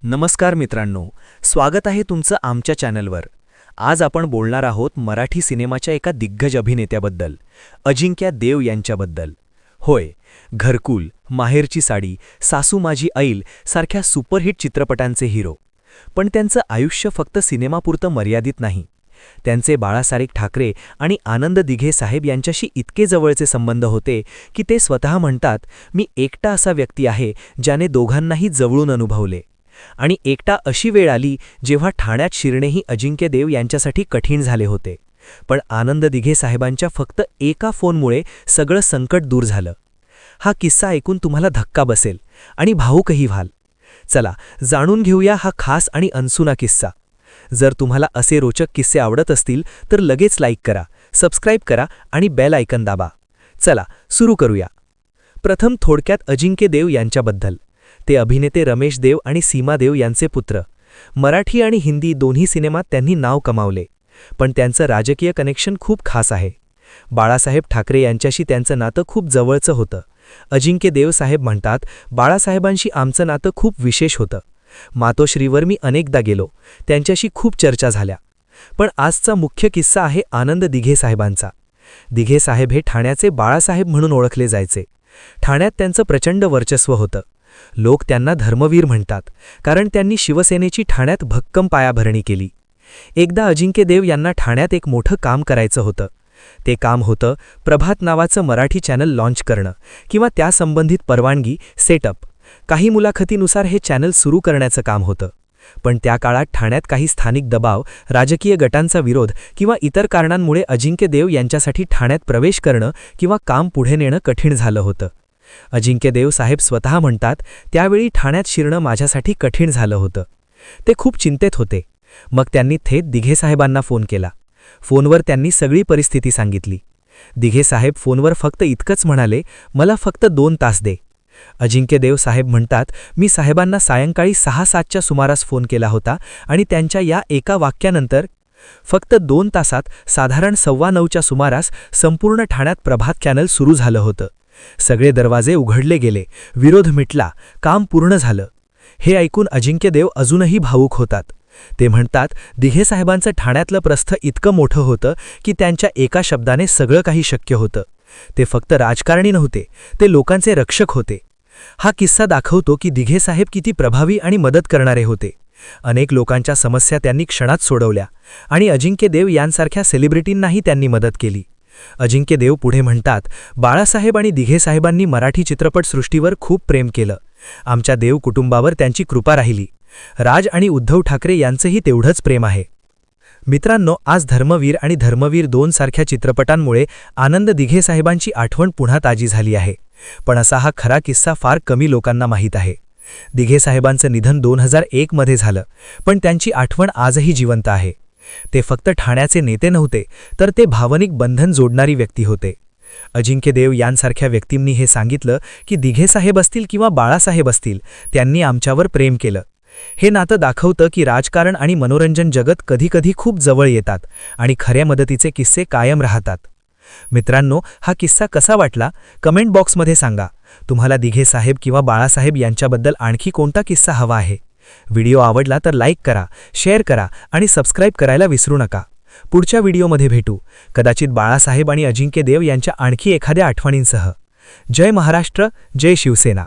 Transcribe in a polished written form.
नमस्कार मित्रांनो, स्वागत आहे तुमचं आमच्या चॅनलवर। आज आपण बोलणार आहोत मराठी सिनेमाच्या एका दिग्गज अभिनेत्याबद्दल, अजिंक्य देव यांच्याबद्दल। होय, घरकुल, माहेरची साडी, सासू माझी ऐल सारख्या सुपरहिट चित्रपटांचे हिरो। पण त्यांचं आयुष्य फक्त सिनेमापुरतं मर्यादित नाही। त्यांचे बाळासाहेब ठाकरे आणि आनंद दिघे साहेब यांच्याशी इतके जवळचे संबंध होते की ते स्वतः म्हणतात, मी एकटा असा व्यक्ती आहे ज्याने दोघांनाही जवळून अनुभवले। आणि एकटा अशी वेळ आली जेव्हा ठाण्यात शिरणेही अजिंक्य देव यांच्यासाठी कठीण झाले होते, पण आनंद दिघे साहेबांच्या फक्त एका फोनमुळे सगळं संकट दूर झालं। हा किस्सा ऐकून तुम्हाला धक्का बसेल आणि भावुकही व्हाल। चला जाणून घेऊया हा खास आणि अनसुना किस्सा। जर तुम्हाला असे रोचक किस्से आवडत असतील तर लगेच लाईक करा, सबस्क्राईब करा आणि बेल आयकन दाबा। चला सुरू करूया। प्रथम थोडक्यात अजिंक्य देव यांच्याबद्दल। ते अभिनेते रमेश देव आणि सीमा देव यांचे पुत्र। मराठी आणि हिंदी दोन्ही सिनेमात त्यांनी नाव कमावले, पण त्यांचं राजकीय कनेक्शन खूप खास आहे। बाळासाहेब ठाकरे यांच्याशी त्यांचं नातं खूप जवळचं होतं। अजिंक्य देव साहेब म्हणतात, बाळासाहेबांशी आमचं नातं खूप विशेष होतं। मातोश्रीवर मी अनेकदा गेलो, त्यांच्याशी खूप चर्चा झाल्या। पण आजचा मुख्य किस्सा आहे आनंद दिघे साहेबांचा। दिघे साहेब हे ठाण्याचे बाळासाहेब म्हणून ओळखले जायचे। ठाण्यात त्यांचं प्रचंड वर्चस्व होतं। लोक त्यांना धर्मवीर म्हणतात, कारण त्यांनी शिवसेनेची ठाण्यात भक्कम पायाभरणी केली। एकदा अजिंक्य देव यांना ठाण्यात एक मोठं काम करायचं होतं। ते काम होतं प्रभात नावाचं मराठी चॅनल लॉन्च करणं किंवा त्यासंबंधित परवानगी सेटअप। काही मुलाखतीनुसार हे चॅनल सुरू करण्याचं काम होतं, पण त्या काळात ठाण्यात काही स्थानिक दबाव, राजकीय गटांचा विरोध किंवा इतर कारणांमुळे अजिंक्य देव यांच्यासाठी ठाण्यात प्रवेश करणं किंवा काम पुढे नेणं कठीण झालं होतं। अजिंक्य देव साहेब स्वतः म्हणतात, त्यावेळी ठाण्यात शिरणं माझ्यासाठी कठीण झालं होतं। ते खूप चिंतेत होते। मग त्यांनी थेट दिघे साहेबांना फोन केला। फोनवर त्यांनी सगळी परिस्थिती सांगितली। दिघे साहेब फोनवर फक्त इतकंच म्हणाले, मला फक्त 2 तास दे। अजिंक्य देव साहेब म्हणतात, मी साहेबांना सायंकाळी 6-7च्या सुमारास फोन केला होता आणि त्यांच्या या एका वाक्यानंतर फक्त 2 तासात साधारण 9:15च्या सुमारास संपूर्ण ठाण्यात प्रभात चॅनल सुरू झालं होतं। सगळे दरवाजे उघडले गेले, विरोध मिटला, काम पूर्ण झालं। हे ऐकून अजिंक्य देव अजूनही भावुक होतात। ते म्हणतात, दिघे साहेबांचं ठाण्यातलं प्रस्थ इतकं मोठं होतं की त्यांच्या एका शब्दाने सगळं काही शक्य होतं। ते फक्त राजकारणी नव्हते, ते लोकांचे रक्षक होते। हा किस्सा दाखवतो की दिघे साहेब किती प्रभावी आणि मदत करणारे होते। अनेक लोकांच्या समस्या त्यांनी क्षणात सोडवल्या आणि अजिंक्य देव यांसारख्या सेलिब्रिटींनाही त्यांनी मदत केली। अजिंक्य देव पुढे म्हणतात, बाळासाहेब आणि दिघे साहेबांनी मराठी चित्रपटसृष्टीवर खूप प्रेम केलं। आमच्या देव कुटुंबावर त्यांची कृपा राहिली। राज आणि उद्धव ठाकरे यांचंही तेवढंच प्रेम आहे। मित्रांनो, आज धर्मवीर आणि धर्मवीर 2 सारख्या चित्रपटांमुळे आनंद दिघे साहेबांची आठवण पुन्हा ताजी झाली आहे। पण असा हा खरा किस्सा फार कमी लोकांना माहीत आहे। दिघे साहेबांचं निधन 2001 मध्ये झालं, पण त्यांची आठवण आजही जिवंत आहे। ते फक्त ठाण्याचे नेते नव्हते, तर ते भावनिक बंधन जोडणारी व्यक्ती होते। अजिंक्य देव यांसारख्या व्यक्तींनी हे सांगितलं की दिघे साहेब असतील किंवा बाळासाहेब असतील, त्यांनी आमच्यावर प्रेम केलं। हे नातं दाखवतं की राजकारण आणि मनोरंजन जगत कधीकधी खूप जवळ येतात आणि खऱ्या मदतीचे किस्से कायम राहतात। मित्रांनो, हा किस्सा कसा वाटला कमेंट बॉक्समध्ये सांगा। तुम्हाला दिघे साहेब किंवा बाळासाहेब यांच्याबद्दल आणखी कोणता किस्सा हवा आहे? व्हिडिओ आवडला तर लाईक करा, शेअर करा आणि सबस्क्राईब करायला विसरू नका। पुढच्या व्हिडिओमध्ये भेटू, कदाचित बाळासाहेब आणि अजिंक्य देव यांच्या आणखी एखाद्या आठवणींसह। जय महाराष्ट्र, जय शिवसेना।